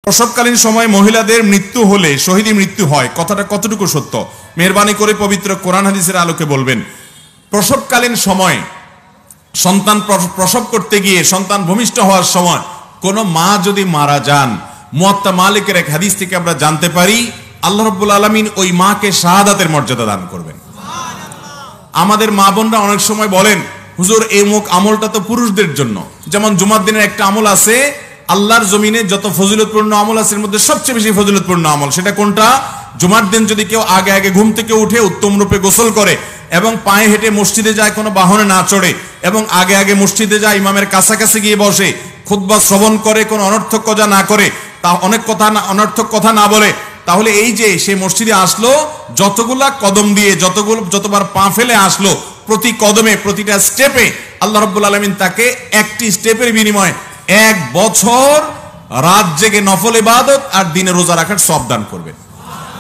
প্রসবকালীন সময় মহিলাদের মৃত্যু হলে শহীদী মৃত্যু হয়, কথাটা কতটুকু সত্য? মেহেরবানি করে পবিত্র কোরআন হাদিসের আলোকে বলবেন। প্রসবকালীন সময় সন্তান প্রসব করতে গিয়ে সন্তান ভূমিষ্ঠ হওয়ার সময় কোন মা যদি মারা যান, মুয়াত্তা মালিকের এক হাদিস থেকে আমরা জানতে পারি আল্লাহ রাব্বুল আলামিন ওই মাকে শাহাদাতের মর্যাদা দান করবেন। আমাদের মা বোনরা অনেক সময় বলেন, হুজুর এই মুখ আমলটা তো পুরুষদের জন্য। যেমন জুমার দিনের একটা আমল আছে, আল্লাহর জমিনে যত ফজিলতপূর্ণ আমল আছে এর মধ্যে সবচেয়ে বেশি ফজিলতপূর্ণ আমল সেটা কোনটা? জুমার দিন যদি কেউ আগে আগে ঘুম থেকে উঠে উত্তম রূপে গোসল করে এবং পায়ে হেঁটে মসজিদে যায়, কোনো বাহনে না চড়ে, এবং আগে আগে মসজিদে যায়, ইমামের কাছাকাছি গিয়ে বসে, খুতবা শ্রবণ করে, কোনো অনর্থক কথা না করে, তা অনর্থক কথা না বলে, তাহলে এই যে সে মসজিদে আসলো, যতগুলা কদম দিয়ে যতবার পা ফেলে আসলো, প্রতি কদমে প্রতিটা স্টেপে আল্লাহ রাব্বুল আলামিন তাকে একটি স্টেপের বিনিময়ে 1 বছর রাত জেগে নফল ইবাদত আর দিনে রোজা রাখার সওয়াব দান করবে।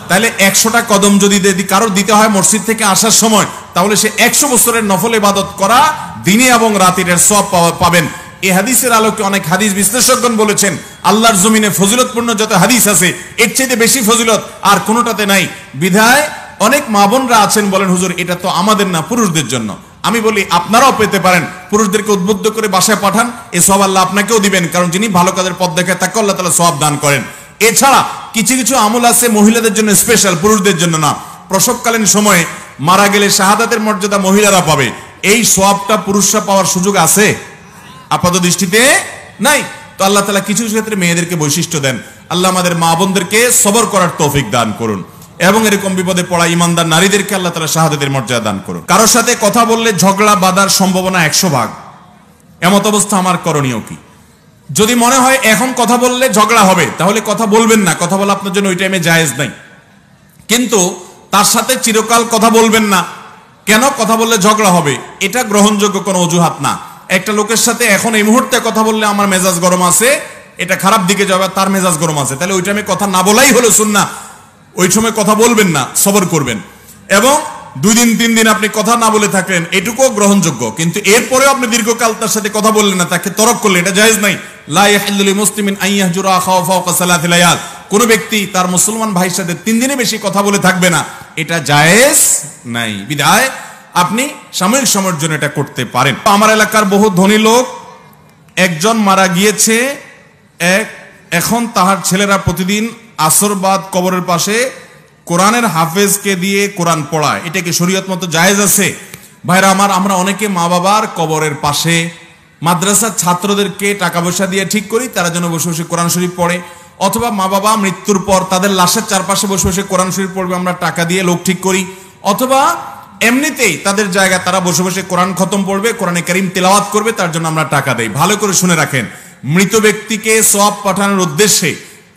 তাহলে 100টা কদম যদি কারোর দিতে হয় মসজিদ থেকে আসার সময়, তাহলে সে 100 বছরের নফল ইবাদত করা দিনে এবং রাতের সওয়াব পাবেন। এই হাদিসের আলোকে অনেক হাদিস বিশ্লেষকগণ বলেছেন আল্লাহর জমিনে ফজিলতপূর্ণ যত হাদিস আছে এর চাইতে বেশি ফজিলত আর কোনোটাতে নাই। বিধায় অনেক মা বোনরা আছেন বলেন, হুজুর এটা তো আমাদের না, পুরুষদের জন্য। আমি বলি আপনারাও পেতে পারেন, পুরুষদেরকে উদ্বুদ্ধ করে বাসায় পাঠান, এই সওয়াব আল্লাহ আপনাকেও দিবেন, কারণ যিনি ভালো কাজের পথ দেখায় তাকে আল্লাহ তাআলা সওয়াব দান করেন। এছাড়া কিছু কিছু আমল আছে মহিলাদের জন্য স্পেশাল, পুরুষদের জন্য না। প্রসবকালীন সময়ে মারা গেলে শাহাদাতের মর্যাদা মহিলারা পাবে, এই সওয়াবটা পুরুষরা পাওয়ার সুযোগ আছে? আপাত দৃষ্টিতে নাই। তো আল্লাহ তাআলা কিছু কিছু ক্ষেত্রে মেয়েদেরকে বৈশিষ্ট্য দেন। আল্লাহ আমাদের মা বোনদেরকে সবর করার তৌফিক দান করুন, এবং এরকম বিপদে পড়া ইমানদার নারীদেরকে আল্লাহ তাআলা শাহাদাতের মর্যাদা দান করুন। কারোর সাথে কথা বললে ঝগড়া বাঁধার সম্ভাবনা 100 ভাগ। এমত অবস্থা আমার করণীয় কি? যদি মনে হয় এখন কথা বললে ঝগড়া হবে, তাহলে কথা বলবেন না, কথা বলা আপনার জন্য ওই টাইমে জায়েজ নাই। কিন্তু তার সাথে চিরকাল কথা বলবেন না, কেন? কথা বললে ঝগড়া হবে, এটা গ্রহণযোগ্য কোনো অজুহাত না। একটা লোকের সাথে এখন এই মুহূর্তে কথা বললে আমার মেজাজ গরম আছে, এটা খারাপ দিকে যাবে, তার মেজাজ গরম আছে, তাহলে ওই টাইমে কথা না বলাই হলো সুন্নাহ। ওই সময় কথা বলবেন না, সবর করবেন। এবং 2 দিন 3 দিন আপনি কথা না বলে থাকলেন, এটুকুও গ্রহণযোগ্য। কিন্তু এরপরেও আপনি দীর্ঘকাল তার সাথে কথা বললেন না, তাকে তরক করলে, এটা জায়েজ নাই। লা ইয়াহিল্লু লিমুসলিমিন আন ইয়াহজুরা আখাহু ফাওকা সালাতি লায়াল। কোন ব্যক্তি তার মুসলমান ভাইয়ের সাথে 3 দিনের বেশি কথা বলে থাকবে না, এটা জায়েজ নাই। বিধায় আপনি সাময়িক সময়ের জন্য এটা করতে পারেন। আমার এলাকার বহু ধনী লোক একজন মারা গিয়েছে, এখন তাহার ছেলেরা প্রতিদিন আসর বাদ কবরের পাশে কোরআনের হাফেজকে দিয়ে কোরআন পড়ায়, এটা কি শরীয়ত মতো জায়েজ আছে? ভাইরা আমার, আমরা অনেকে মা বাবার কবরের পাশে মাদ্রাসার ছাত্রদেরকে টাকা পয়সা দিয়ে ঠিক করি তারা যেন বসে বসে কোরআন শরীফ পড়ে, অথবা মা বাবা মৃত্যুর পর তাদের লাশের চারপাশে বসে বসে কোরআন শরীফ পড়বে আমরা টাকা দিয়ে লোক ঠিক করি, অথবা এমনিতেই তাদের জায়গায় তারা বসে বসে কোরআন খতম পড়বে, কোরআনে কারীম তেলাওয়াত করবে, তার জন্য আমরা টাকা দেই। ভালো করে শুনে রাখেন, মৃত ব্যক্তিকে সওয়াব পাঠানোর উদ্দেশ্যে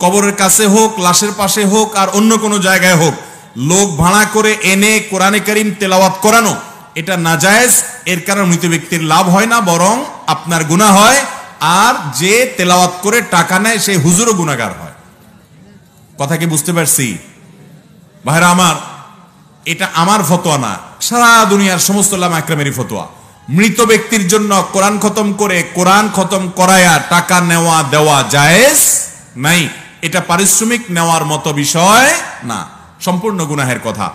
কবরের কাছে হোক, লাশের পাশে হোক, আর অন্য কোনো জায়গায় হোক, লোক ভাড়া করে এনে কোরআনে কারীম তেলাওয়াত করানো এটা নাজায়েজ। এর কারণে মৃত ব্যক্তির লাভ হয় না, বরং আপনার গুনাহ হয়, আর যে তেলাওয়াত করে টাকা নেয় সেই হুজুরও গুনাহগার হয়। কথা কি বুঝতে পারছি? ভাইরা আমার, এটা আমার ফতোয়া না, সারা দুনিয়ার সমস্ত উলামা একরামেরই ফতোয়া। মৃত ব্যক্তির জন্য কোরআন খতম করে কোরআন খতম করায়া টাকা নেওয়া দেওয়া জায়েজ নাই। এটা পারিশ্রমিক নেওয়ার মতো বিষয় না, সম্পূর্ণ গুনাহের কথা।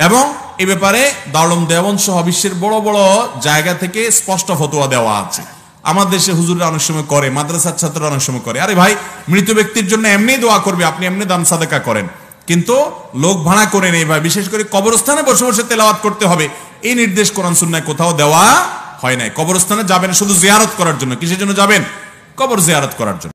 এবং এই ব্যাপারে দারুল দেওবন্দ সহ বিশ্বের বড় বড় জায়গা থেকে স্পষ্ট ফতোয়া দেওয়া আছে। আমাদের দেশে হুজুররা অনেক সময় করে, মাদ্রাসার ছাত্ররা অনেক সময় করে, আরে ভাই মৃত ব্যক্তির জন্য এমনি দোয়া করবে, আপনি এমনি দান সাদাকা করেন, কিন্তু লোক ভাড়া করে নেই ভাই, বিশেষ করে কবরস্থানে বসে বসে তেলাওয়াত করতে হবে, এই নির্দেশ কোরআন সুন্নাহয় কোথাও দেওয়া হয় নাই। কবরস্থানে যাবেন শুধু জিয়ারত করার জন্য। কিসের জন্য যাবেন? কবর জিয়ারত করার জন্য।